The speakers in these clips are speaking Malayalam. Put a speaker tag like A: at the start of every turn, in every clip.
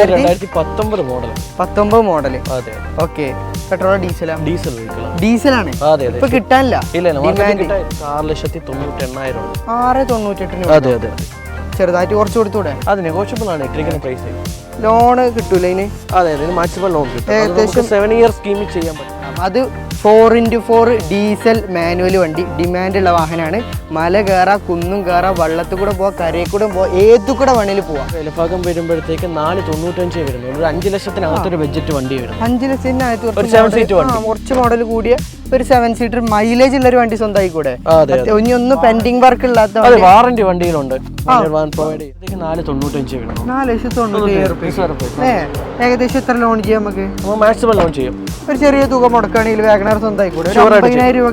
A: 2019 മോഡൽ. 19 മോഡൽ. അതെ. ഓക്കെ. പെട്രോൾ ഡീസലാ? ഡീസലാണ്. ഇപ്പൊ കിട്ടാനില്ല.
B: 6,98,000.
C: 6,98,000.
B: അതെ അതെ.
C: ചെറുതായിട്ട് കുറച്ച് കൊടുത്തൂടെ?
B: അത് നെഗോഷ്യബിൾ ആണ്. ഇട്ടിരിക്കുന്ന പ്രൈസ്.
C: ലോണ് കിട്ടൂല ഇതിന്?
B: അതെ, ഇതിന് മാക്സിമം ലോൺ കിട്ടും. ഏകദേശം 7 ഇയർ സ്കീമിൽ ചെയ്യാൻ പറ്റും.
C: അത് 4x4 ഡീസൽ മാനുവൽ വണ്ടി. ഡിമാൻഡുള്ള വാഹനമാണ്. മല കയറാ, കുന്നും കയറാ, വള്ളത്തിൽ കൂടെ പോവാ, കരയിൽ കൂടെ പോവാ, ഏതു കൂടെ വേണേലും പോവാം.
B: വിലഭാഗം വരുമ്പോഴത്തേക്ക് 4,95 വരുന്നു. ഒരു 5 ലക്ഷത്തിനകത്തൊരു ബഡ്ജറ്റ് വണ്ടി വരും.
C: 5 ലക്ഷത്തിനകത്ത്
B: കുറച്ച്
C: മോഡൽ കൂടിയ ഒരു 7 സീറ്റർ മൈലേജ് ഉള്ള ഒരു വണ്ടി സ്വന്തമായി കൂടെ. ഇനി ഒന്നും പെൻഡിങ് വർക്ക് ഇല്ലാത്ത
B: വാറന്റി വണ്ടിയിലുണ്ട്. 4,90,000.
C: ഏകദേശം എത്ര ലോൺ ചെയ്യാം നമുക്ക്?
B: മാക്സിമം ലോൺ ചെയ്യും.
C: ഒരു ചെറിയ തുക മുടക്കുകയാണെങ്കിൽ വാഗണർ സ്വന്തമായി കൂടെ 50,000 രൂപ.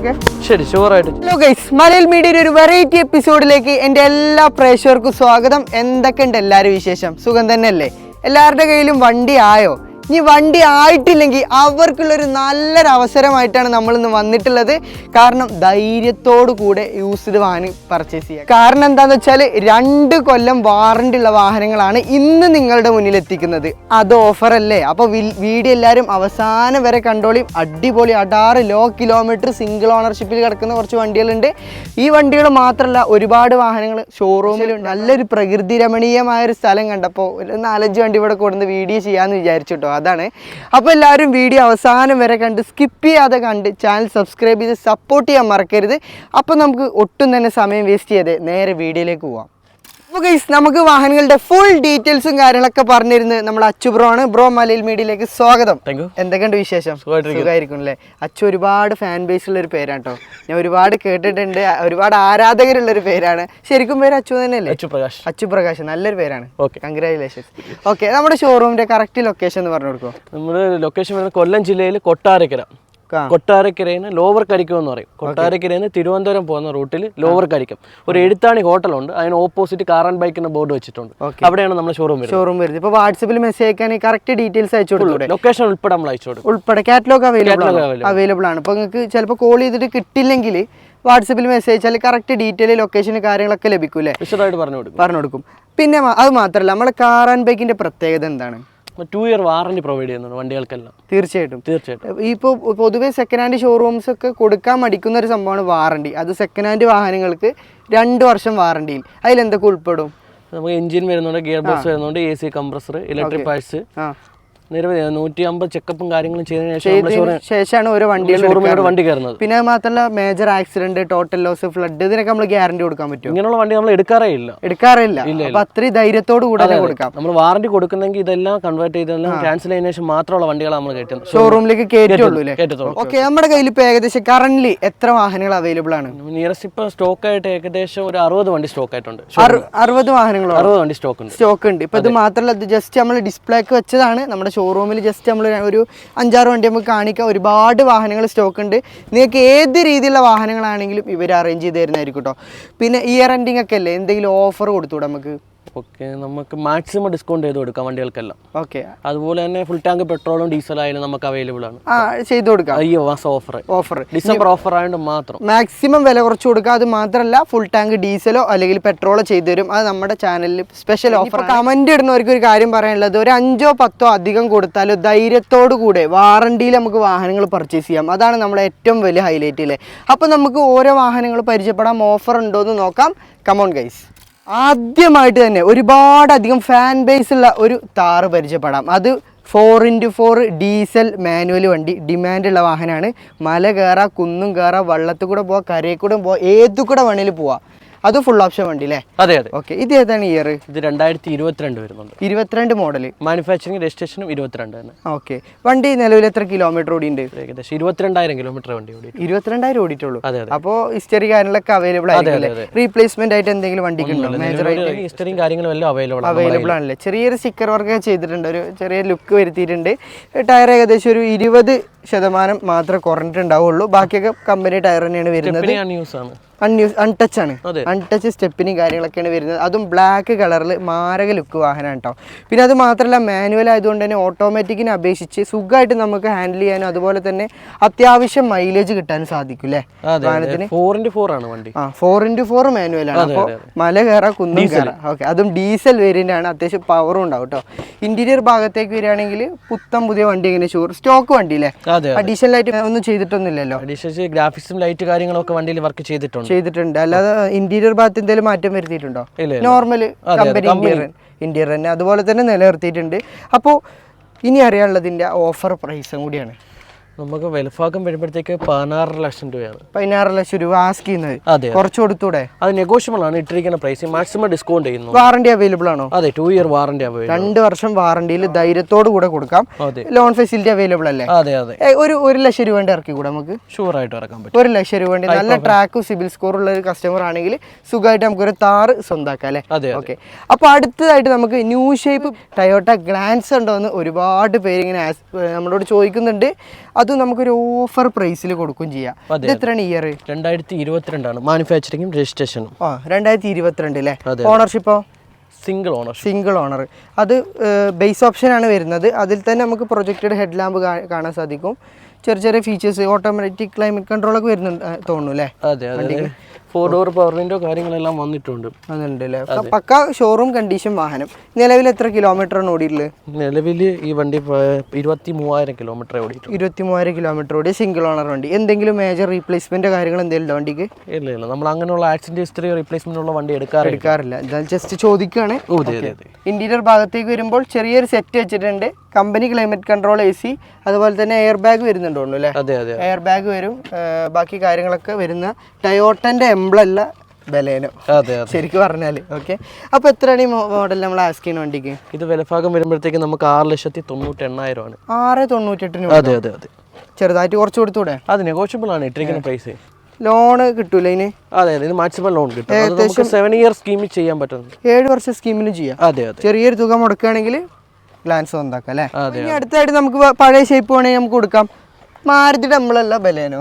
B: ശരി, ഷുവറായിട്ട്.
C: ഹലോ ഗൈസ്, മലയാള മീഡിയയുടെ ഒരു വെറൈറ്റി എപ്പിസോഡിലേക്ക് എൻ്റെ എല്ലാ പ്രേക്ഷകർക്കും സ്വാഗതം. എന്തൊക്കെയുണ്ട് എല്ലാവരും വിശേഷം? സുഖം തന്നെയല്ലേ? എല്ലാവരുടെ കയ്യിലും വണ്ടി ആയോ? ഇനി വണ്ടി ആയിട്ടില്ലെങ്കിൽ അവർക്കുള്ളൊരു നല്ലൊരു അവസരമായിട്ടാണ് നമ്മളിന്ന് വന്നിട്ടുള്ളത്. കാരണം ധൈര്യത്തോടു കൂടെ യൂസ്ഡ് വാഹനം പർച്ചേസ് ചെയ്യാം. കാരണം എന്താണെന്ന് വെച്ചാൽ 2 കൊല്ലം വാറണ്ടി ഉള്ള വാഹനങ്ങളാണ് ഇന്ന് നിങ്ങളുടെ മുന്നിൽ എത്തിക്കുന്നത്. അത് ഓഫറല്ലേ? അപ്പോൾ വീഡിയോ എല്ലാവരും അവസാനം വരെ കണ്ടോളിയും. അടിപൊളി 16 ലോ കിലോമീറ്റർ സിംഗിൾ ഓണർഷിപ്പിൽ കിടക്കുന്ന കുറച്ച് വണ്ടികളുണ്ട്. ഈ വണ്ടികൾ മാത്രമല്ല, ഒരുപാട് വാഹനങ്ങൾ ഷോറൂമിലുണ്ട്. നല്ലൊരു പ്രകൃതി രമണീയമായൊരു സ്ഥലം കണ്ടപ്പോൾ ഒരു 4-5 വണ്ടി ഇവിടെ കൊടുന്ന് വീഡിയോ ചെയ്യാമെന്ന് വിചാരിച്ചു കേട്ടോ. അതാണ്. അപ്പോൾ എല്ലാവരും വീഡിയോ അവസാനം വരെ കണ്ട് സ്കിപ്പ് ചെയ്യാതെ കണ്ട് ചാനൽ സബ്സ്ക്രൈബ് ചെയ്ത് സപ്പോർട്ട് ചെയ്യാൻ മറക്കരുത്. അപ്പോൾ നമുക്ക് ഒട്ടും തന്നെ സമയം വേസ്റ്റ് ചെയ്യാതെ നേരെ വീഡിയോയിലേക്ക് പോവാം. അപ്പോൾ ഗൈസ്, നമുക്ക് വാഹനങ്ങളുടെ ഫുൾ ഡീറ്റെയിൽസും കാര്യങ്ങളൊക്കെ പറഞ്ഞിരുന്നത് നമ്മുടെ അച്ചു ബ്രോ ആണ്. ബ്രോ, മലയാള മീഡിയയിലേക്ക് സ്വാഗതം. എന്തൊക്കെയുണ്ട് വിശേഷം? സുഖമായിരിക്കും അല്ലേ? അച്ചു ഒരുപാട് ഫാൻ ബേസ് ഉള്ള ഒരു പേരാണ് കേട്ടോ. ഞാൻ ഒരുപാട് കേട്ടിട്ടുണ്ട്. ഒരുപാട് ആരാധകരുള്ളൊരു പേരാണ്. ശരിക്കും പേര് അച്ചു തന്നെയല്ലേ? അച്ചു പ്രകാശ്. നല്ലൊരു പേരാണ്. കൺഗ്രാജുലേഷൻസ്. ഓക്കെ, നമ്മുടെ ഷോറൂമിന്റെ കറക്റ്റ് ലൊക്കേഷൻ എന്ന് പറഞ്ഞു കൊടുക്കും.
B: നമ്മുടെ ലൊക്കേഷൻ വരുന്നത് കൊല്ലം ജില്ലയിൽ കൊട്ടാരക്കര. കൊട്ടാരക്കരയിൽ ലോവർ കരിക്കം എന്ന് പറയും. കൊട്ടാരക്കരയിൽ നിന്ന് തിരുവനന്തപുരം പോകുന്ന റൂട്ടിൽ ലോവർ കരിക്കം ഒരു എഴുത്താണി ഹോട്ടലുണ്ട്. അതിന് ഓപ്പോസിറ്റ് കാർ ആൻഡ് ബൈക്കിന്റെ ബോർഡ് വെച്ചിട്ടുണ്ട്. അവിടെയാണ് നമ്മുടെ ഷോറൂം വരുന്നത്.
C: ഇപ്പോൾ വാട്സപ്പിൽ മെസ്സേജ് അയക്കാൻ കറക്റ്റ് ഡീറ്റെയിൽസ് അയച്ചു കൊടുക്കും.
B: ലൊക്കേഷൻ ഉൾപ്പെടെ നമ്മൾ അയച്ചു കൊടുക്കും.
C: ഉൾപ്പെടെ കാറ്റലോഗ് അവൈലബിൾ ആണ്. അപ്പോൾ നിങ്ങൾക്ക് ചിലപ്പോൾ കോൾ ചെയ്തിട്ട് കിട്ടില്ലെങ്കിൽ വാട്സപ്പിൽ മെസ്സേജ് അയച്ചാൽ കറക്റ്റ് ഡീറ്റെയിൽ ലൊക്കേഷൻ കാര്യങ്ങളൊക്കെ ലഭിക്കും അല്ലേ?
B: വിശദമായിട്ട് പറഞ്ഞു കൊടുക്കും.
C: പിന്നെ അത് മാത്രമല്ല, നമ്മുടെ കാർ ആൻഡ് ബൈക്കിന്റെ പ്രത്യേകത എന്താണ്?
B: 2 ഇയർ വാറന്റി പ്രൊവൈഡ് ചെയ്യുന്നുണ്ട് വണ്ടികൾക്കെല്ലാം.
C: തീർച്ചയായിട്ടും. ഇപ്പോൾ പൊതുവെ സെക്കൻഡ് ഹാൻഡ് ഷോറൂംസ് ഒക്കെ കൊടുക്കാൻ മടിക്കുന്ന ഒരു സംഭവമാണ് വാറണ്ടി. അത് സെക്കൻഡ് ഹാൻഡ് വാഹനങ്ങൾക്ക് 2 വർഷം വാറണ്ടിയിൽ. അതിലെന്തൊക്കെ ഉൾപ്പെടും?
B: നമുക്ക് എഞ്ചിൻ വരുന്നുണ്ട്, ഗിയർ ബോക്സ് വരുന്നുണ്ട്, AC കംപ്രസർ, ഇലക്ട്രിക് പാർട്സ്, നിരവധി 150 ചെക്കപ്പും കാര്യങ്ങളും ചെയ്തതിനു
C: ശേഷമാണ് ഓരോ വണ്ടി
B: കയറുന്നത്.
C: പിന്നെ അത് മാത്രമല്ല, major accident, total loss, flood, ഇതിനൊക്കെ നമ്മൾ ഗ്യാരണ്ടി കൊടുക്കാൻ പറ്റും.
B: ഇങ്ങനെയുള്ള വണ്ടി നമ്മൾ എടുക്കാറില്ല.
C: അപ്പൊ അത്രയും ധൈര്യത്തോട് കൂടെ കൊടുക്കാം.
B: നമ്മൾ വാറണ്ടി കൊടുക്കുന്നെങ്കിൽ ഇതെല്ലാം കൺവേർട്ട് ചെയ്തെല്ലാം ക്യാൻസൽ ചെയ്തതിനു ശേഷം മാത്രമുള്ള വണ്ടികളാണ് നമ്മൾ കയറ്റുന്നത്.
C: ഷോറൂമിലേക്ക് കയറ്റുള്ളൂ. ഓക്കെ, നമ്മുടെ കയ്യിൽ ഇപ്പൊ ഏകദേശം കറന്റ് എത്ര വാഹനങ്ങൾ അവൈലബിൾ ആണ്?
B: നിയറസ്റ്റ് ഇപ്പൊ സ്റ്റോക്ക് ആയിട്ട് ഏകദേശം ഒരു 60 വണ്ടി സ്റ്റോക്ക് ആയിട്ടുണ്ട്.
C: 60 വാഹനങ്ങളോ?
B: 60 വണ്ടി സ്റ്റോക്ക് ഉണ്ട്.
C: ഇപ്പൊ ഇത് മാത്രമല്ല, ജസ്റ്റ് നമ്മൾ ഡിസ്പ്ലേക്ക് വെച്ചതാണ്. നമ്മുടെ ഷോറൂമിൽ ജസ്റ്റ് നമ്മൾ ഒരു 5-6 വണ്ടി നമുക്ക് കാണിക്കാം. ഒരുപാട് വാഹനങ്ങൾ സ്റ്റോക്ക് ഉണ്ട്. നിങ്ങൾക്ക് ഏത് രീതിയിലുള്ള വാഹനങ്ങളാണെങ്കിലും ഇവർ അറേഞ്ച് ചെയ്ത് തരുന്നതായിരിക്കും കേട്ടോ. പിന്നെ ഇയർ എൻഡിങ് ഒക്കെ അല്ലേ, എന്തെങ്കിലും ഓഫർ കൊടുത്തൂടെ നമുക്ക്?
B: ഓക്കെ, നമുക്ക് മാക്സിമം ഡിസ്കൗണ്ട് ചെയ്ത് കൊടുക്കാം വണ്ടികൾക്കെല്ലാം.
C: ഓക്കെ,
B: അതുപോലെ തന്നെ ഫുൾ ടാങ്ക് പെട്രോളും ഡീസലായാലും നമുക്ക് അവൈലബിൾ ആണ്.
C: ചെയ്ത് കൊടുക്കാം.
B: ഓഫർ ഡിസംബർ ഓഫർ ആയതുകൊണ്ട് മാത്രം
C: മാക്സിമം വില കുറച്ച് കൊടുക്കുക. അത് മാത്രമല്ല, ഫുൾ ടാങ്ക് ഡീസലോ അല്ലെങ്കിൽ പെട്രോളോ ചെയ്തു തരും. അത് നമ്മുടെ ചാനലിൽ സ്പെഷ്യൽ ഓഫർ. കമന്റ് ഇടുന്നവർക്ക് ഒരു കാര്യം പറയാനുള്ളത്, ഒരു 5-10 അധികം കൊടുത്താലും ധൈര്യത്തോടു കൂടെ വാറണ്ടിയിൽ നമുക്ക് വാഹനങ്ങൾ പർച്ചേസ് ചെയ്യാം. അതാണ് നമ്മുടെ ഏറ്റവും വലിയ ഹൈലൈറ്റ് അല്ലേ? അപ്പോൾ നമുക്ക് ഓരോ വാഹനങ്ങൾ പരിചയപ്പെടാം. ഓഫർ ഉണ്ടോ എന്ന് നോക്കാം. Come on guys. ആദ്യമായിട്ട് തന്നെ ഒരുപാടധികം ഫാൻ ബേസ് ഉള്ള ഒരു താറ് പരിചയപ്പെടാം. അത് 4x4 ഡീസൽ മാനുവൽ വണ്ടി. ഡിമാൻഡുള്ള വാഹനമാണ്. മല കയറാ, കുന്നും കയറാ, വള്ളത്തിൽ കൂടെ പോവാ, കരയിൽ കൂടെ പോവാ, ഏതു കൂടെ വേണേലും പോവാം. അത് ഫുൾ ഓപ്ഷൻ വണ്ടി അല്ലേ?
B: അതെ.
C: ഓക്കെ, ഇത് ഏതാണ് ഇയർ?
B: ഇത് 2022 വരുന്നുണ്ട്.
C: 22 മോഡൽ.
B: മാനുഫാക്ചറിംഗ് രജിസ്ട്രേഷനും 22 തന്നെ.
C: ഓക്കെ, വണ്ടി നിലവിൽ എത്ര കിലോമീറ്റർ ഓടിയുണ്ട്?
B: ഏകദേശം 22,000 കിലോമീറ്റർ വണ്ടി ഓടി.
C: 22,000 ഓടിയിട്ടുള്ളൂ. അപ്പോൾ ഹിസ്റ്ററി കാര്യങ്ങളൊക്കെ അവൈലബിൾ ആയിരിക്കും. റീപ്ലേസ്മെന്റ് ആയിട്ട് എന്തെങ്കിലും വണ്ടിക്ക് ഉണ്ടോ? മേജർ ആയിട്ട്
B: ഹിസ്റ്ററിയും കാര്യങ്ങളും എല്ലാം
C: അവൈലബിൾ ആണല്ലേ? ചെറിയൊരു സ്റ്റിക്കർ വർക്ക് ചെയ്തിട്ടുണ്ട്. ഒരു ചെറിയ ലുക്ക് വരുത്തിയിട്ടുണ്ട്. ടയർ ഏകദേശം ഒരു 20 ശതമാനം മാത്രമേ കുറഞ്ഞിട്ടുണ്ടാവുള്ളൂ. ബാക്കിയൊക്കെ കമ്പനി ടയർ തന്നെയാണ് വരുന്നത്. അൺടച്ച് ആണ്, അൺടച്ച് സ്റ്റെപ്പിനും കാര്യങ്ങളൊക്കെയാണ് വരുന്നത്. അതും ബ്ലാക്ക് കളറിൽ മാരക ലുക്ക് വാഹനമാണ് കേട്ടോ. പിന്നെ അത് മാത്രമല്ല മാനുവൽ ആയതുകൊണ്ട് തന്നെ ഓട്ടോമാറ്റിക്കിനെ അപേക്ഷിച്ച് സുഖമായിട്ട് നമുക്ക് ഹാൻഡിൽ ചെയ്യാനും അതുപോലെ തന്നെ അത്യാവശ്യം മൈലേജ് കിട്ടാനും സാധിക്കും അല്ലേ വാഹനത്തിന്.
B: 4x4 ആണ് വണ്ടി.
C: 4x4 മാനുവൽ ആണ്. അപ്പോൾ മല കയറാം കുന്നും കയറാം. ഓക്കെ, അതും ഡീസൽ വേരിയന്റ് ആണ്. അത്യാവശ്യം പവറും ഉണ്ടാവും കേട്ടോ. ഇന്റീരിയർ ഭാഗത്തേക്ക് വരികയാണെങ്കിൽ പുത്തം പുതിയ വണ്ടി ഇങ്ങനെ സ്റ്റോക്ക് വണ്ടി അല്ലേ, അഡീഷണൽ ആയിട്ട് ഒന്നും ചെയ്തിട്ടൊന്നുമില്ലല്ലോ.
B: ഗ്രാഫിക്സും ലൈറ്റ് കാര്യങ്ങളൊക്കെ വണ്ടിയിൽ വർക്ക്
C: ചെയ്തിട്ടുണ്ട്. അല്ലാതെ ഇന്റീരിയർ ഭാഗത്ത് എന്തെങ്കിലും മാറ്റം വരുത്തിയിട്ടുണ്ടോ? നോർമൽ കമ്പനി ഇന്റീരിയർ തന്നെ അതുപോലെ തന്നെ നിലനിർത്തിയിട്ടുണ്ട്. അപ്പോൾ ഇനി അറിയാനുള്ളതിന്റെ ഓഫർ പ്രൈസും കൂടിയാണ്.
B: നമുക്ക് വിലഭാഗം വരുമ്പോഴത്തേക്ക് 16 ലക്ഷം രൂപയാണ്.
C: 16 ലക്ഷം രൂപ ആസ്ക് ചെയ്യുന്നത്.
B: അതെ,
C: കുറച്ച് കൊടുത്തൂടെ?
B: അത് നെഗോഷ്യബിൾ ആണ് ഇട്ടിരിക്കുന്ന പ്രൈസ്. മാക്സിമം ഡിസ്കൗണ്ട് ചെയ്യുന്നു.
C: വാറണ്ടി അവൈലബിൾ ആണോ?
B: അതെ, 2 ഇയർ വാറണ്ടി അവൈലബിൾ.
C: 2 വർഷം വാറണ്ടിയിൽ ധൈര്യത്തോട് കൂടെ കൊടുക്കാം. ലോൺ ഫെസിലിറ്റി അവൈലബിൾ അല്ലേ?
B: അതെ അതെ.
C: ഒരു 1 ലക്ഷം രൂപ ഇറക്കി കൂടെ നമുക്ക്?
B: ഷുവർ ആയിട്ട് ഇറക്കാൻ പറ്റും.
C: 1 ലക്ഷം രൂപ നല്ല ട്രാക്കും സിബിൽ സ്കോർ ഉള്ള ഒരു കസ്റ്റമർ ആണെങ്കിൽ സുഖമായിട്ട് നമുക്ക് ഒരു താറ് സ്വന്തമാക്കാം അല്ലേ? ഓക്കെ. അപ്പോൾ അടുത്തതായിട്ട് നമുക്ക് ന്യൂ ഷേപ്പ് ടൊയോട്ട ഗ്ലാൻസ് ഉണ്ടോ എന്ന് ഒരുപാട് പേര് ഇങ്ങനെ നമ്മളോട് ചോദിക്കുന്നുണ്ട്. അത് നമുക്കൊരു ഓഫർ പ്രൈസിൽ കൊടുക്കുകയും ചെയ്യാം. ഇത് എത്രയാണ് ഇയർ?
B: 2022 മാനുഫാക്ചറിംഗും രജിസ്ട്രേഷനും.
C: 2022 അല്ലേ? ഓണർഷിപ്പോ? Single owner. അത് ബേസ് ഓപ്ഷൻ ആണ് വരുന്നത്. അതിൽ തന്നെ നമുക്ക് പ്രൊജക്റ്റഡ് ഹെഡ് ലാമ്പ് കാണാൻ സാധിക്കും. ചെറിയ ചെറിയ ഫീച്ചേഴ്സ് ഓട്ടോമാറ്റിക് ക്ലൈമറ്റ് കൺട്രോൾ ഒക്കെ വരുന്നുണ്ട് തോന്നുന്നു അല്ലേ?
B: അതെ, 4 ഡോർ പവർ വിൻഡോ കാര്യങ്ങളെല്ലാം വന്നിട്ടുണ്ട്.
C: അതുണ്ടല്ലേ? പക്ക ഷോറൂം കണ്ടീഷൻ വാഹനം. നിലവിൽ എത്ര കിലോമീറ്റർ ആണ് ഓടിയിട്ടുള്ളത്?
B: നിലവിൽ ഈ വണ്ടി 23,000 കിലോമീറ്റർ ഓടിയിട്ടുണ്ട്.
C: 23,000 കിലോമീറ്റർ ഓടി സിംഗിൾ ഓണർ വണ്ടി. എന്തെങ്കിലും മേജർ റീപ്ലേസ്മെന്റ് കാര്യങ്ങൾ എന്തെങ്കിലും ഉണ്ടോ വണ്ടിക്ക്?
B: ഇല്ല, നമ്മൾ അങ്ങനെയുള്ള ആക്സിഡന്റ് ഹിസ്റ്ററി റീപ്ലേസ്മെന്റ് ഉള്ള വണ്ടി എടുക്കാറില്ല.
C: ജസ്റ്റ് ചോദിക്കുകയാണ്. ഇന്റീരിയർ ഭാഗത്തേക്ക് വരുമ്പോൾ ചെറിയൊരു സെറ്റ് വെച്ചിട്ടുണ്ട്. കമ്പനി ക്ലൈമറ്റ് കൺട്രോൾ AC അതുപോലെ തന്നെ എയർ ബാഗ് വരുന്നുണ്ടോ അല്ലേ? എയർ ബാഗ് വരും. ബാക്കി കാര്യങ്ങളൊക്കെ വരുന്ന ടൊയോട്ടന്റെ എംബ്ലല്ല ബലേനോ ശരിക്കും പറഞ്ഞാല്. ഓക്കെ, അപ്പൊ എത്രയാണ് ഈ മോഡൽ നമ്മൾ ആസ്ക് ചെയ്യുന്ന വണ്ടിക്ക്?
B: ഇത് വിലഭാഗം വരുമ്പോഴത്തേക്ക് നമുക്ക് 6,98,000 ആണ്.
C: 6,98,000.
B: അതെ അതെ അതെ.
C: ചെറുതായിട്ട് കുറച്ച് കൊടുത്തൂടെ?
B: അത് നെഗോഷ്യബിൾ ആണ് ഇട്ടിരിക്കുന്ന പ്രൈസ്.
C: ലോണ് കിട്ടൂല ഇതിന്?
B: അതെ, ഇത് മാക്സിമം ലോൺ കിട്ടും. നമുക്ക് 7 ഇയർ സ്കീമിൽ ചെയ്യാൻ പറ്റും.
C: 7 വർഷം സ്കീമിലും ചെയ്യാം.
B: അതെ അതെ.
C: ചെറിയൊരു തുക മുടക്കുകയാണെങ്കിൽ ഗ്ലാൻസ് സ്വന്തമാക്കാം അല്ലേ? ഇനി അടുത്തായിട്ട് നമുക്ക് പഴയ ഷേപ്പ് വേണമെങ്കിൽ നമുക്ക് കൊടുക്കാം. മാരുതിയുടെ നമ്മളല്ല ബലേനോ.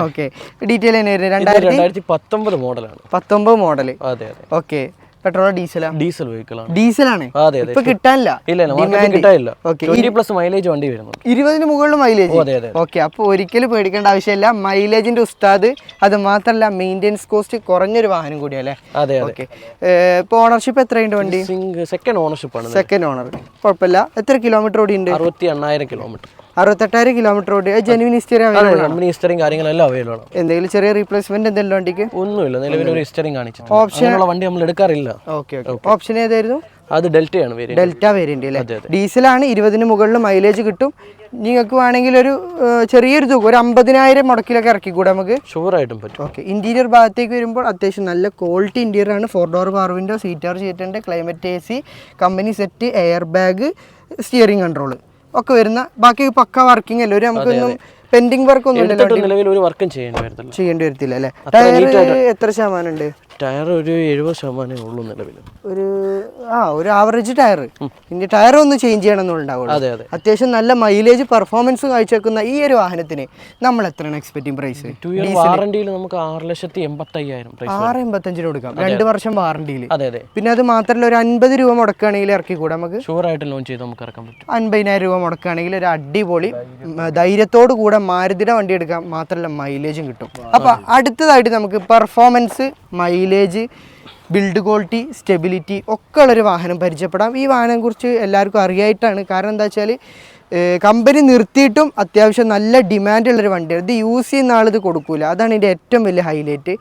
C: ഓക്കെ, ഡീറ്റെയിൽ തന്നെ
B: 2019 മോഡലാണ്.
C: 19 മോഡൽ.
B: അതെ അതെ.
C: ഓക്കെ, പെട്രോൾ ഡീസൽ
B: വെഹിക്കിളാണ്.
C: ഡീസലാണ് ഇപ്പൊ കിട്ടാനില്ല.
B: 20+ മൈലേജ് വണ്ടി വരുന്നു.
C: 20 മുകളിൽ മൈലേജ്. ഓക്കെ, അപ്പൊ ഒരിക്കലും പേടിക്കേണ്ട ആവശ്യമില്ല. മൈലേജിന്റെ ഉസ്താദ്. അത് മാത്രല്ല മെയിൻ്റെനൻസ് കോസ്റ്റ് കുറഞ്ഞൊരു വാഹനം കൂടിയല്ലേ?
B: അതെ.
C: ഓക്കെ, ഇപ്പൊ ഓണർഷിപ്പ് എത്രയുണ്ട് വണ്ടി?
B: സെക്കൻഡ് ഓണർഷിപ്പ് ആണ്.
C: Second owner. കുഴപ്പമില്ല. എത്ര കിലോമീറ്റർ ഓടിയുണ്ട്?
B: 68,000 കിലോമീറ്റർ.
C: 68,000 കിലോമീറ്റർ ഓടി. ജെനുവിൻ ഹിസ്റ്ററി
B: ഹിസ്റ്ററിയും കാര്യങ്ങളെല്ലാം അവൈലബിൾ ആണ്.
C: എന്തെങ്കിലും ചെറിയ റീപ്ലേസ്മെന്റ് എന്തെങ്കിലും വണ്ടിക്ക്?
B: ഒന്നുമില്ല, നിലവിൽ ഒരു ഹിസ്റ്ററിയും കാണിച്ചു. ഓപ്ഷനുള്ള വണ്ടി നമ്മൾ എടുക്കാറില്ല.
C: ഓക്കെ, ഓപ്ഷൻ ഏതായിരുന്നു?
B: അത് ഡെൽറ്റയാണ്.
C: ഡെൽറ്റ വേരിയന്റ് അല്ലേ? ഡീസലാണ്. 20 മുകളിൽ മൈലേജ് കിട്ടും. നിങ്ങൾക്ക് വേണമെങ്കിൽ ഒരു ചെറിയൊരു തുക ഒരു 50,000 മുടക്കിലൊക്കെ ഇറക്കിക്കൂടെ നമുക്ക്?
B: ഷുവർ ആയിട്ടും പറ്റും.
C: ഓക്കെ, ഇന്റീരിയർ ഭാഗത്തേക്ക് വരുമ്പോൾ അത്യാവശ്യം നല്ല ക്വാളിറ്റി ഇന്റീരിയർ ആണ്. 4 ഡോർ പവർ വിൻഡോ, സീറ്റാർ ചെയ്തിട്ടുണ്ട്, climate AC, company set, air bag, steering control ഒക്കെ വരുന്ന. ബാക്കി പക്ക വർക്കിംഗ് അല്ലേ? ഒരു നമുക്കൊന്നും പെൻഡിങ് വർക്ക് ഒന്നും
B: നിലവിൽ ഒരു വർക്കും ചെയ്യേണ്ടി
C: വരത്തില്ല അല്ലേ? ടയർ എത്ര ശതമാനം ഉണ്ട്?
B: ടയർ ഒരു 70% ഉള്ളൂ നിലവിൽ.
C: ഒരു ആവറേജ് ടയർ. ഇനി ടയർ ഒന്ന് ചേഞ്ച് ചെയ്യണമെന്നുണ്ടാവുള്ളൂ. അത്യാവശ്യം നല്ല മൈലേജ് പെർഫോമൻസ് കാഴ്ചവെക്കുന്ന ഈ ഒരു വാഹനത്തിന് നമ്മൾ എത്രയാണ് എക്സ്പെക്ടിങ് പ്രൈസ്?
B: വാറണ്ടിയിൽ നമുക്ക് 6,85,000
C: 6,85,000 കൊടുക്കാം. 2 വർഷം വാറണ്ടിയിൽ. പിന്നെ അത് മാത്രമല്ല ഒരു 50 രൂപ മുടക്കുകയാണെങ്കിൽ ഇറക്കി കൂടെ നമുക്ക്?
B: ഷുവർ ആയിട്ട് ലോൺ ചെയ്ത് നമുക്ക് ഇറക്കാൻ പറ്റും.
C: 50,000 രൂപ മുടക്കുകയാണെങ്കിൽ ഒരു അടിപൊളി ധൈര്യത്തോടു കൂടെ മാരുതിയുടെ വണ്ടി എടുക്കാം. മാത്രമല്ല മൈലേജും കിട്ടും. അപ്പൊ അടുത്തതായിട്ട് നമുക്ക് performance, mileage, build quality, stability ഒക്കെ ഉള്ളൊരു വാഹനം പരിചയപ്പെടാം. ഈ വാഹനം കുറിച്ച് എല്ലാവർക്കും അറിയായിട്ടാണ്. കാരണം എന്താ വെച്ചാൽ കമ്പനി നിർത്തിയിട്ടും അത്യാവശ്യം നല്ല ഡിമാൻഡുള്ളൊരു വണ്ടിയാണ്. ഇത് യൂസ് ചെയ്യുന്ന ആളിത് കൊടുക്കൂല. അതാണ് ഇതിൻ്റെ ഏറ്റവും വലിയ ഹൈലൈറ്റ്.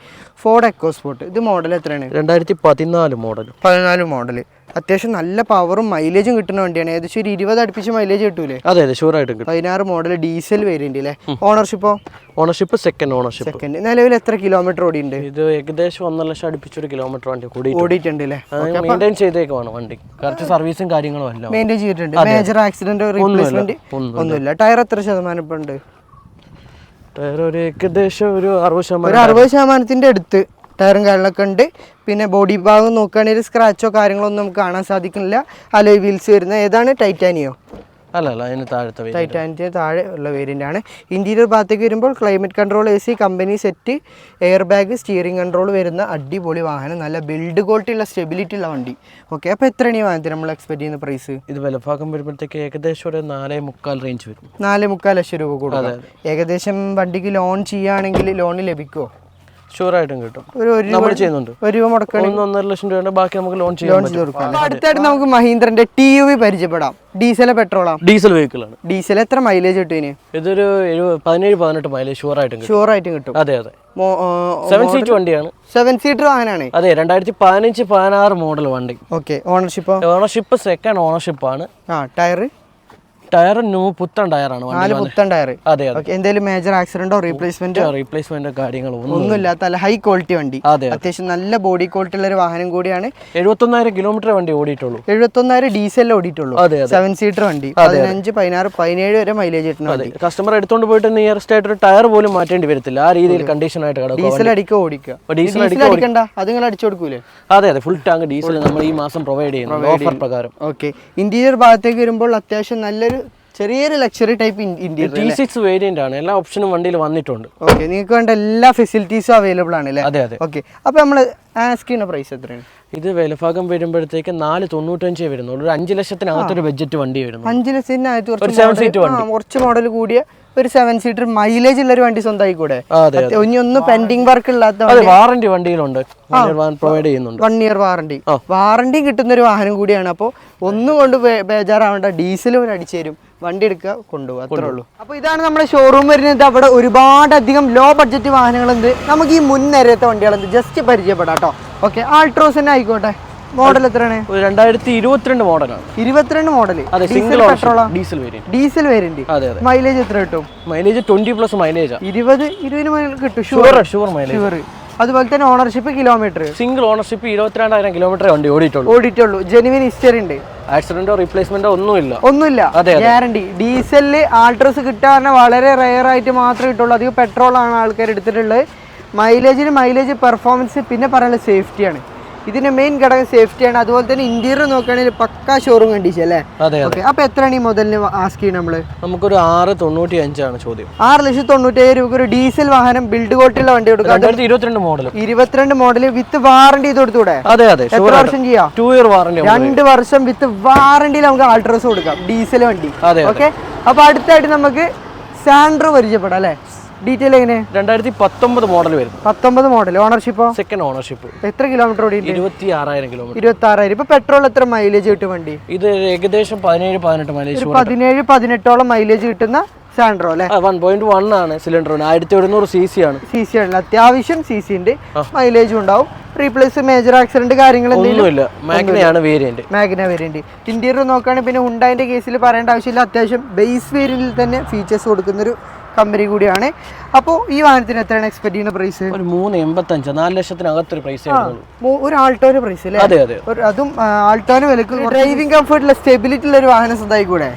C: Ford EcoSport. ഇത് മോഡൽ എത്രയാണ്?
B: 2014
C: മോഡൽ. അത്യാവശ്യം നല്ല പവറും മൈലേജും കിട്ടുന്ന വണ്ടിയാണ്. ഏകദേശം ഒരു 20 അടുപ്പിച്ച് മൈലേജ് കിട്ടൂലേ?
B: അതെ, ഷുവർ ആയിട്ടും കിട്ടും.
C: 16 മോഡൽ ഡീസൽ വേരിയന്റ് അല്ലേ?
B: Ownership second ownership.
C: നിലവിൽ എത്ര കിലോമീറ്റർ ഓടിയുണ്ട്?
B: ഇത് ഏകദേശം 1 ലക്ഷം അടുപ്പിച്ചൊരു കിലോമീറ്റർ വണ്ടി
C: ഓടിയിട്ടുണ്ട് അല്ലേ?
B: മെയിൻറ്റെയിൻ ചെയ്തേക്കുവാണ് വണ്ടി. കറക്റ്റ് സർവീസും കാര്യങ്ങളും എല്ലാം
C: മെയിൻറ്റെയിൻ ചെയ്തിട്ടുണ്ട്. മേജർ ആക്സിഡന്റ് റീപ്ലേസ്മെന്റ് ഒന്നുമില്ല. ടയർ എത്ര ശതമാനം ഇപ്പൊ ഉണ്ട്?
B: ടയർ ഒരു ഏകദേശം ഒരു
C: 60% അടുത്ത് ടയറും കാര്യങ്ങളൊക്കെ ഉണ്ട്. പിന്നെ ബോഡി ഭാഗം നോക്കുകയാണെങ്കിൽ സ്ക്രാച്ചോ കാര്യങ്ങളോ ഒന്നും നമുക്ക് കാണാൻ സാധിക്കുന്നില്ല. അലോയ് വീൽസ് വരുന്ന ഏതാണ്? ടൈറ്റാനിയോ
B: അല്ല അതിന് താഴത്തെ
C: ടൈറ്റാനിയത്തിന് താഴെ ഉള്ള വേരിയന്റ് ആണ്. ഇന്റീരിയർ ഭാഗത്തേക്ക് വരുമ്പോൾ climate control AC, company set, air bag, steering control വരുന്ന അടിപൊളി വാഹനം. നല്ല ബിൽഡ് ക്വാളിറ്റി ഉള്ള സ്റ്റെബിലിറ്റി ഉള്ള വണ്ടി. ഓക്കെ, അപ്പോൾ എത്രയാണ് ഈ വാഹനത്തിന് നമ്മൾ എക്സ്പെക്ട് ചെയ്യുന്ന പ്രൈസ്?
B: ഇത് വിലഭാഗം വരുമ്പോഴത്തേക്ക് ഏകദേശം ഒരു 4.25 റേഞ്ച് വരും.
C: 4.25 ലക്ഷം രൂപ കൊടുക്കാം. ഏകദേശം വണ്ടിക്ക് ലോൺ ചെയ്യുകയാണെങ്കിൽ ലോൺ ലഭിക്കുമോ?
B: ഷുവറായിട്ടും കിട്ടും.
C: നമ്മൾ ചെയ്യുന്നുണ്ട്. ഒരു രൂപ മുടക്കണം,
B: 1.5 ലക്ഷം രൂപ ബാക്കി നമുക്ക് ലോൺ ചെയ്യാൻ പറ്റും.
C: അടുത്തായിട്ട് നമുക്ക് മഹീന്ദ്രന്റെ TUV പരിചയപ്പെടാം. ഡീസൽ പെട്രോളാ?
B: ഡീസൽ വെഹിക്കിൾ ആണ്.
C: ഡീസൽ എത്ര മൈലേജ് കിട്ടും?
B: ഇതൊരു 17-18 മൈലേജ് ഷുവറായിട്ടും കിട്ടും. അതെ 7 സീറ്റ് വണ്ടിയാണ്.
C: 7 സീറ്റർ വാഹനമാണ്.
B: അതെ 2015-16 മോഡൽ വണ്ടി.
C: ഓക്കെ, ഓണർഷിപ്പ്
B: സെക്കൻഡ് ഓണർഷിപ്പ് ആണ്.
C: ടയർ
B: പുത്തൻ ടയറാണ്.
C: പുത്തൻ ടയർ.
B: അതെ
C: എന്തെങ്കിലും മേജർ ആക്സിഡന്റോ
B: റീപ്ലേസ്മെന്റോ കാര്യങ്ങളോ
C: ഒന്നുമില്ലാത്ത ഹൈ ക്വാളിറ്റി വണ്ടി. അത്യാവശ്യം നല്ല ബോഡി ക്വാളിറ്റി ഉള്ള ഒരു വാഹനം കൂടിയാണ്.
B: 71,000 കിലോമീറ്റർ വണ്ടി ഓടിയിട്ടുള്ളൂ.
C: 71,000 ഡീസലിൽ ഓടിയിട്ടുള്ളൂ. 7 സീറ്റർ വണ്ടി. 15, 16, 17 വരെ മൈലേജ് കിട്ടുന്ന വണ്ടി.
B: കസ്റ്റമർ എടുത്തോണ്ട് പോയിട്ട് നിയറസ്റ്റ് ആയിട്ട് ഒരു ടയർ പോലും മാറ്റേണ്ടി വരത്തില്ല. ആ രീതിയിൽ കണ്ടീഷൻ ആയിട്ട് കിടക്കും.
C: ഡീസൽ ഓടിക്കുക. ഡീസൽ അടിക്കണ്ട, അത് നിങ്ങൾ അടിച്ചു കൊടുക്കൂലേ?
B: അതെ ഫുൾ ടാങ്ക് ഡീസൽ നമ്മൾ ഈ മാസം പ്രൊവൈഡ് ചെയ്യുന്നു ഓഫർ പ്രകാരം.
C: ഓക്കെ, ഇന്റീരിയർ ഭാഗത്തേക്ക് വരുമ്പോൾ അത്യാവശ്യം നല്ലൊരു ചെറിയൊരു luxury type interior.
B: T6 variant ആണ്. എല്ലാ ഓപ്ഷനും വണ്ടിയിൽ വന്നിട്ടുണ്ട്.
C: ഓക്കെ, നിങ്ങൾക്ക് വേണ്ട എല്ലാ ഫെസിലിറ്റീസും അവൈലബിൾ ആണ് അല്ലേ?
B: അതെ.
C: ഓക്കെ, അപ്പോൾ നമ്മൾ ആസ്ക് ചെയ്യുന്ന പ്രൈസ് എത്രയാണ്?
B: ഇത് വിലഭാഗം വരുമ്പോഴത്തേക്ക് 4.95 വരുന്നുള്ളൂ. ഒരു 5 ലക്ഷത്തിനകത്തൊരു ബഡ്ജറ്റ് വണ്ടി വരുന്നു.
C: 5 ലക്ഷത്തിനകത്ത് കുറച്ച് മോഡൽ കൂടിയ ഒരു 7 സീറ്റർ മൈലേജ് ഉള്ള ഒരു വണ്ടി സ്വന്തമായി കൂടെ? ഒന്നും പെൻഡിങ് വർക്ക് ഇല്ലാത്ത
B: വാറന്റി വണ്ടിയിലുണ്ട്, പ്രൊവൈഡ് ചെയ്യുന്നുണ്ട്.
C: 1 ഇയർ വാറന്റി കിട്ടുന്ന ഒരു വാഹനം കൂടിയാണ്. അപ്പോൾ ഒന്നും കൊണ്ട് ബേജാറാവേണ്ട, ഡീസൽ ഒരു അടിച്ചു തരും, വണ്ടി എടുക്കുക, കൊണ്ടുപോകുക, അത്രേ ഉള്ളൂ. അപ്പോൾ ഇതാണ് നമ്മുടെ ഷോറൂം വരുന്നത്. അവിടെ ഒരുപാടധികം ലോ ബഡ്ജറ്റ് വാഹനങ്ങളുണ്ട്. നമുക്ക് ഈ മുൻനിരത്തെ വണ്ടികളുണ്ട്, ജസ്റ്റ് പരിചയപ്പെടാം കേട്ടോ. ഓക്കെ, ആൾട്രോസ് തന്നെ ആയിക്കോട്ടെ. മോഡൽ എത്രയാണ്?
B: 2022 മോഡലാണ്.
C: 22 മോഡൽ. Diesel variant. മൈലേജ് എത്ര കിട്ടും?
B: Mileage 20+ mileage.
C: 20 മൈൽ കിട്ടും.
B: Sure mileage.
C: അതുപോലെ തന്നെ ownership kilometre
B: single ownership 22,000 kilometre വണ്ടി
C: ഓടിയിട്ടുള്ളൂ. ജെനുവിൻ ഹിസ്റ്ററി ഉണ്ട്.
B: ആക്സിഡന്റോ റീപ്ലേസ്മെന്റോ ഒന്നുമില്ല.
C: ഗ്യാരണ്ടി. ഡീസലില് ആൾട്രോസ് കിട്ടാൻ വളരെ റെയർ ആയിട്ട് മാത്രമേ കിട്ടുള്ളൂ. അധികം പെട്രോൾ ആണ് ആൾക്കാർ എടുത്തിട്ടുള്ളത്. മൈലേജ് പെർഫോമൻസ്, പിന്നെ പറയാനുള്ള സേഫ്റ്റിയാണ്. ഇതിന്റെ മെയിൻ ഘടകം സേഫ്റ്റിയാണ്. അതുപോലെ തന്നെ ഇന്റീരിയർ നോക്കുകയാണെങ്കിൽ പക്കാ ഷോറൂം കണ്ടീഷൻ അല്ലേ? അപ്പൊ എത്രയാണ് ഈ മുതലിന് ആസ്ക് ചെയ്യുന്നത് നമ്മള്?
B: നമുക്കൊരു 6.95 ആണ് ചോദ്യം.
C: 6,95,000 രൂപ ഒരു ഡീസൽ വാഹനം ബിൽഡ് ക്വാളിറ്റിയുള്ള വണ്ടി കൊടുക്കാം. 22 മോഡൽ വിത്ത് വാറണ്ടി ചെയ്ത് കൊടുത്തൂടെ? എത്ര വർഷം ചെയ്യാം?
B: 2 ഇയർ വാറണ്ടി.
C: 2 വർഷം വിത്ത് വാറണ്ടിയിൽ നമുക്ക് ആൾട്രോസ് കൊടുക്കാം, ഡീസൽ വണ്ടി. ഓക്കെ, അപ്പൊ അടുത്തായിട്ട് നമുക്ക് സാൻഡ്രോ പരിചയപ്പെടാം അല്ലെ? ഡീറ്റെയിൽ എങ്ങനെ?
B: 2019 മോഡൽ വരും.
C: 19 മോഡൽ. ഓണർഷിപ്പോ?
B: Second ownership.
C: എത്ര കിലോമീറ്റർ ഓടി?
B: 26,000 കിലോമീറ്റർ.
C: 26,000. ഇപ്പൊ പെട്രോൾ എത്ര മൈലേജ് കിട്ടും വണ്ടി?
B: ഇത് ഏകദേശം 17-18 മൈലേജ്.
C: 17-18 മൈലേജ് കിട്ടുന്ന സാൻഡ്രോ അല്ലെ?
B: 1.1 ആണ് സിലിണ്ടർ. 1700 CC ആണ്.
C: അത്യാവശ്യം CC ഉണ്ട്, മൈലേജും ഉണ്ടാവും. റീപ്ലേസ് മേജർ ആക്സിഡന്റ് കാര്യങ്ങൾ
B: ഒന്നുമില്ല. മാഗ്നയാണ് വേരിയന്റ്.
C: ഇന്റീരിയർ നോക്കുകയാണെങ്കിൽ പിന്നെ ഹുണ്ടായിന്റെ കേസിൽ പറയേണ്ട ആവശ്യമില്ല. അത്യാവശ്യം ബേസ് വേരിയന്റിൽ തന്നെ ഫീച്ചേഴ്സ് കൊടുക്കുന്നൊരു കമ്പനി കൂടിയാണ്. അപ്പോൾ ഈ വാഹനത്തിന് എത്രയാണ് എക്സ്പെക്ട് ചെയ്യുന്ന പ്രൈസ്?
B: ഒരു 3.85, 4 ലക്ഷത്തിനകത്തൊരു പ്രൈസ്.
C: ഒരു ആൾട്ടോയുടെ പ്രൈസ് അല്ലേ? അതും ആൾട്ടോന് വിലക്ക് ഡ്രൈവിംഗ് കംഫർട്ടുള്ള സ്റ്റെബിലിറ്റി ഉള്ള ഒരു വാഹനം സ്വന്തമായി കൂടെ?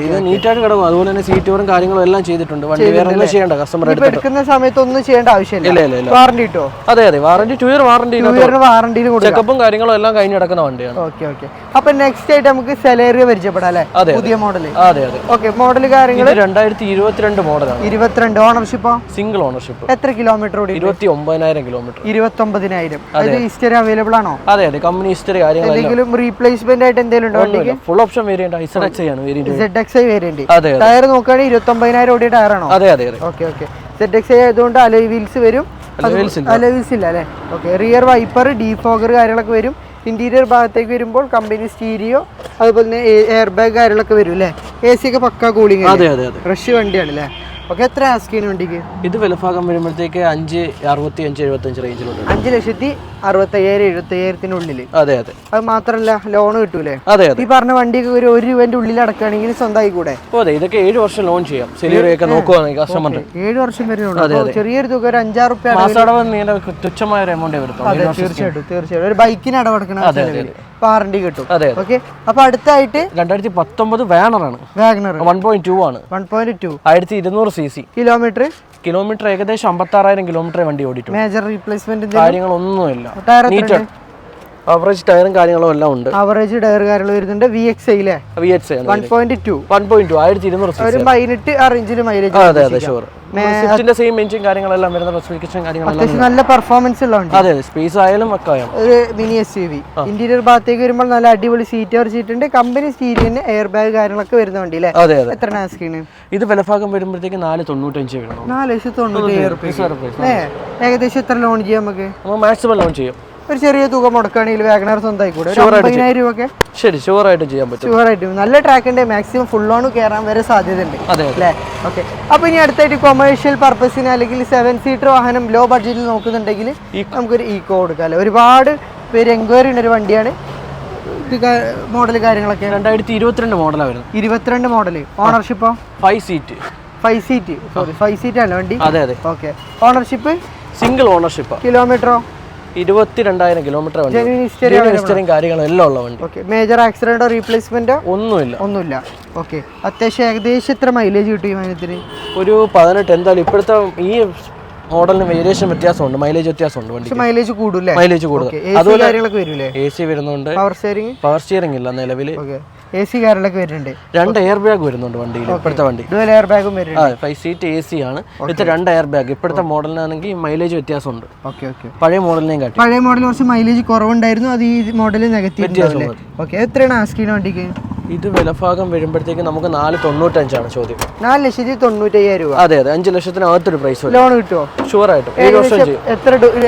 B: ഇത് നീറ്റായിട്ട് കിടക്കും. അതുപോലെ തന്നെ സീറ്റ് കവറും കാര്യങ്ങളും എല്ലാം ചെയ്തിട്ടുണ്ട്. വണ്ടി വേറെ ഒന്നും ചെയ്യേണ്ട. കസ്റ്റമർ
C: എടുക്കുന്ന സമയത്ത് ഒന്നും ചെയ്യേണ്ട ആവശ്യമില്ല. വാറണ്ടി കിട്ടോ?
B: Warranty 2 year warranty. ചെക്കപ്പും കാര്യങ്ങളും എല്ലാം കഴിഞ്ഞ് കിടക്കുന്ന വണ്ടിയാണ്.
C: ഓക്കെ. അപ്പൊ നെക്സ്റ്റ് ആയിട്ട് നമുക്ക് സെലേറിയോ പരിചയപ്പെടാം അല്ലെ? പുതിയ മോഡൽ. ഓക്കെ, മോഡൽ കാര്യങ്ങൾ
B: 2022 മോഡലാണ്.
C: 22. ഓണർഷിപ്പോ?
B: Single ownership.
C: എത്ര കിലോമീറ്റർ ഓടി?
B: 29,000 കിലോമീറ്റർ.
C: 29,000. ഹിസ്റ്ററി അവൈലബിൾ ആണോ?
B: അതെ കമ്പനി ഹിസ്റ്ററി കാര്യങ്ങൾ.
C: എന്തെങ്കിലും റീപ്ലേസ്മെന്റ് ആയിട്ട് എന്തെങ്കിലും ഉണ്ടോ വണ്ടിക്ക്?
B: ഫുൾ ഓപ്ഷൻ വേരിയന്റ് ZXi ആണ് വേരിയന്റ്.
C: ZXi variant. ടയർ നോക്കുകയാണെങ്കിൽ 29,000 ഓടിയ ടയർ ആണോ?
B: അതെ.
C: ഓക്കെ. ZXi ആയതുകൊണ്ട് അലോയ് വീൽസ് വരും. അലോയ് വീൽസ് ഇല്ല അല്ലേ? ഓക്കെ. റിയർ വൈപ്പർ, ഡീഫോഗർ കാര്യങ്ങളൊക്കെ വരും. ഇന്റീരിയർ ഭാഗത്തേക്ക് വരുമ്പോൾ കമ്പനി സ്റ്റീരിയോ, അതുപോലെ തന്നെ എയർ ബാഗ് കാര്യങ്ങളൊക്കെ വരും അല്ലേ? AC ഒക്കെ പക്കാ കൂളിംഗ്. റഷ് വണ്ടിയാണ് അല്ലേ? ഓക്കെ, എത്ര ആസ്ക് ചെയ്യുന്ന വണ്ടിക്ക്?
B: ഇത് വിലഭാഗം വരുമ്പോഴത്തേക്ക് 5,65,75 റേഞ്ചിലുണ്ട്.
C: 5,65,000-75,000
B: അതെ.
C: അത് മാത്രല്ല ലോൺ കിട്ടൂലേ? ഈ പറഞ്ഞ വണ്ടിക്ക് ഒരു രൂപന്റെ ഉള്ളിൽ അടക്കുകയാണെങ്കിൽ സ്വന്തമായി കൂടെ?
B: ഇതൊക്കെ 7 വർഷം ലോൺ ചെയ്യാം. സെലിയൊക്കെ നോക്കുവാണെങ്കിൽ കസ്റ്റമർ
C: 7 വർഷം വരെ ചെറിയൊരു തുക, ഒരു 5-6 റുപ്യ
B: തുച്ഛമായ ഒരു എമൗണ്ട് വരുത്തും.
C: തീർച്ചയായിട്ടും ഒരു ബൈക്കിന് അടവെടുക്കണം, വാറണ്ടി കിട്ടും. ഓക്കെ, അപ്പൊ അടുത്തായിട്ട്
B: 2019 വാഗണറാണ്. 1.2 ആണ്.
C: 1.2
B: 1200 CC. കിലോമീറ്റർ ഏകദേശം 56,000 കിലോമീറ്റർ വണ്ടി ഓടിയിട്ടുണ്ട്.
C: മേജർ റീപ്ലേസ്മെന്റ്
B: കാര്യങ്ങളൊന്നുമില്ല. ആവറേജ് ടയറും കാര്യങ്ങളും എല്ലാം ഉണ്ട്.
C: ആവറേജ് ടയർ കാര്യങ്ങൾ വരുന്നുണ്ട്. VXI അല്ലേ?
B: VXI
C: 1.2
B: 1200
C: ഒരു 18 റേഞ്ചിൽ മൈലേജ്.
B: അതെ അതെ ഷുവർ. സ്വിഫ്റ്റിന്റെ സെയിം എഞ്ചിൻ കാര്യങ്ങളെല്ലാം വരുന്ന സ്പെസിഫിക്കേഷൻ കാര്യങ്ങളെല്ലാം
C: നല്ല പെർഫോമൻസ് ഉള്ള വണ്ടി.
B: അതെ സ്പേസ് ആയാലും വെക്കാം.
C: ഒരു മിനി SUV. ഇന്റീരിയർ ഭാഗത്തേക്ക് വരുമ്പോൾ നല്ല അടിപൊളി സീറ്റ് കവർ സീറ്റുണ്ട്. കമ്പനി സ്റ്റീരിയന് എയർ ബാഗ് കാര്യങ്ങളൊക്കെ വരുന്ന വണ്ടി അല്ലേ?
B: അതെ അതെ.
C: എത്ര ആസ്കിന്?
B: ഇത് വിലഭാഗം വരുമ്പോഴത്തേക്ക് 495 വരണം.
C: 4,97,000. ഏകദേശം എത്ര ലോൺ ചെയ്യാം നമുക്ക്?
B: മാക്സിമം ലോൺ ചെയ്യും.
C: ഒരു ചെറിയ തുക മുടക്കുകയാണെങ്കിൽ വാഗണർ സ്വന്തമായി കൂടെ 50,000 രൂപ.
B: ശരി, ഷുവറായിട്ട് ചെയ്യാൻ പറ്റും.
C: ഷുവറായിട്ടും നല്ല ട്രാക്കിന്റെ മാക്സിമം ഫുൾ ഓൺ കയറാൻ വരെ സാധ്യതയുണ്ട് അല്ലേ? ഓക്കെ. അപ്പോൾ ഇനി അടുത്തായിട്ട് കൊമേഴ്ഷ്യൽ പർപ്പസിന് അല്ലെങ്കിൽ 7 സീറ്റർ വാഹനം ലോ ബഡ്ജറ്റിൽ നോക്കുന്നുണ്ടെങ്കിൽ നമുക്കൊരു ഈക്കോ കൊടുക്കാം അല്ലേ? ഒരുപാട് പേര് എൻക്വയറി ഉള്ള ഒരു വണ്ടിയാണ്. മോഡൽ കാര്യങ്ങളൊക്കെ
B: 2022 മോഡലാണ് വരുന്നത്.
C: 22 മോഡൽ. ഓണർഷിപ്പോ
B: 5 സീറ്റ്.
C: 5 സീറ്റ് ആണ് വണ്ടി.
B: അതെ അതെ.
C: ഓക്കെ. Ownership
B: single ownership.
C: കിലോമീറ്ററോ?
B: 22,000 കിലോമീറ്റർ വണ്ടി. കാര്യങ്ങളും എല്ലാം ഉള്ള വണ്ടി.
C: ഓക്കെ. മേജർ ആക്സിഡന്റോ റീപ്ലേസ്മെന്റോ? ഒന്നുമില്ല. ഓക്കെ. അത്യാവശ്യം ഏകദേശം എത്ര മൈലേജ് കിട്ടും ഈ വാഹനത്തിന്?
B: ഒരു 18. എന്തായാലും ഇപ്പോഴത്തെ ഈ മോഡലിന് വേരിയേഷൻ വ്യത്യാസമുണ്ട്, മൈലേജ് വ്യത്യാസമുണ്ട്. വണ്ടി
C: മൈലേജ് കൂടുതൽ.
B: അതുപോലെ
C: കാര്യങ്ങളൊക്കെ വരില്ലേ?
B: AC വരുന്നുണ്ട്.
C: പവർ
B: സ്റ്റിയറിംഗ് ഇല്ല നിലവിൽ.
C: AC കാര്യങ്ങളൊക്കെ വരുന്നുണ്ട്.
B: 2 എയർ ബാഗ് വരുന്നുണ്ട് വണ്ടിയിൽ. ഇപ്പോഴത്തെ വണ്ടി
C: ഡുവൽ എയർ ബാഗും വരുന്നുണ്ട്.
B: 5 സീറ്റ് AC ആണ്. ഇത് 2 എയർ ബാഗ്. ഇപ്പോഴത്തെ മോഡലിനാണെങ്കിൽ മൈലേജ് വ്യത്യാസമുണ്ട്.
C: ഓക്കെ.
B: പഴയ മോഡലിനെയും കാട്ടി.
C: പഴയ മോഡൽ കുറച്ച് മൈലേജ് കുറവുണ്ടായിരുന്നു. അത് ഈ മോഡലിൽ നെഗറ്റീവ്. ഓക്കെ. എത്രയാണ് ആസ്കിന് വണ്ടിക്ക്?
B: ഇത് വിലഭാഗം വരുമ്പോഴത്തേക്ക് നമുക്ക് 495 ആണ് ചോദ്യം.
C: 4,95,000 രൂപ.
B: അതെ അതെ. 5 ലക്ഷത്തിനകത്തൊരു പ്രൈസ്.
C: ലോൺ കിട്ടുമോ?
B: ഷുവറായിട്ടും. 7 വർഷം ചെയ്യും.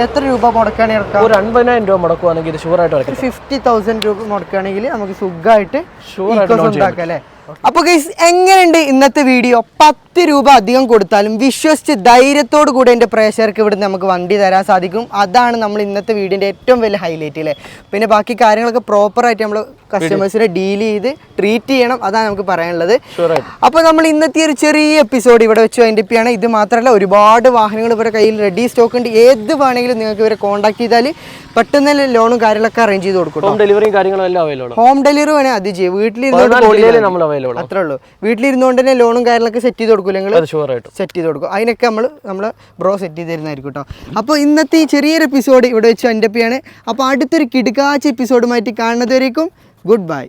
C: എത്ര രൂപ മുടക്കാണ് ഇറക്കാം?
B: ഒരു 50,000 രൂപ മുടക്കുവാണെങ്കിൽ ഇത് ഷുവറായിട്ട് ഇറക്കാം.
C: 50,000 രൂപ മുടക്കുകയാണെങ്കിൽ നമുക്ക് സുഖമായിട്ട്
B: ഷുവറായിട്ട്
C: അല്ലേ? അപ്പൊ ഗൈസ്, എങ്ങനെയുണ്ട് ഇന്നത്തെ വീഡിയോ? 10 രൂപ അധികം കൊടുത്താലും വിശ്വസിച്ച് ധൈര്യത്തോടു കൂടെ എൻ്റെ പ്രേക്ഷകർക്ക് ഇവിടുന്ന് നമുക്ക് വണ്ടി തരാൻ സാധിക്കും. അതാണ് നമ്മൾ ഇന്നത്തെ വീഡിയോൻ്റെ ഏറ്റവും വലിയ ഹൈലൈറ്റ് അല്ലേ? പിന്നെ ബാക്കി കാര്യങ്ങളൊക്കെ പ്രോപ്പറായിട്ട് നമ്മൾ കസ്റ്റമേഴ്സിനെ ഡീൽ ചെയ്ത് ട്രീറ്റ് ചെയ്യണം. അതാണ് നമുക്ക് പറയാനുള്ളത്. അപ്പോൾ നമ്മൾ ഇന്നത്തെ ഒരു ചെറിയ എപ്പിസോഡ് ഇവിടെ വെച്ച് വൈൻഡപ്പ് ചെയ്യാണ്. ഇത് മാത്രമല്ല, ഒരുപാട് വാഹനങ്ങൾ ഇവരുടെ കയ്യിൽ റെഡി സ്റ്റോക്ക് ഉണ്ട്. ഏത് വേണമെങ്കിലും നിങ്ങൾക്ക് ഇവരെ കോൺടാക്ട് ചെയ്താൽ പെട്ടെന്ന് തന്നെ ലോണും കാര്യങ്ങളൊക്കെ അറേഞ്ച് ചെയ്ത് കൊടുക്കും.
B: ഹോം ഡെലിവറിയും കാര്യങ്ങളും എല്ലാം അവൈലബിൾ.
C: ഹോം ഡെലിവറി വേണേൽ അത് ചെയ്യും. അത്രേ ഉള്ളൂ. വീട്ടിലിരുന്നുകൊണ്ട് തന്നെ ലോണും കാര്യങ്ങളൊക്കെ സെറ്റ് ചെയ്ത് കൊടുക്കും. സെറ്റ് ചെയ്ത് കൊടുക്കും. അതിനൊക്കെ നമ്മളെ ബ്രോ സെറ്റ് ചെയ്ത് തരുന്നതായിരിക്കും കേട്ടോ. അപ്പോൾ ഇന്നത്തെ ഈ ചെറിയൊരു എപ്പിസോഡ് ഇവിടെ വെച്ച് വൈൻഡപ്പ് ചെയ്യാണ്. അപ്പോൾ അടുത്തൊരു കിടുക്കാച്ച എപ്പിസോഡുമായിട്ട് കാണുന്നതുവരേക്കും ഗുഡ് ബൈ.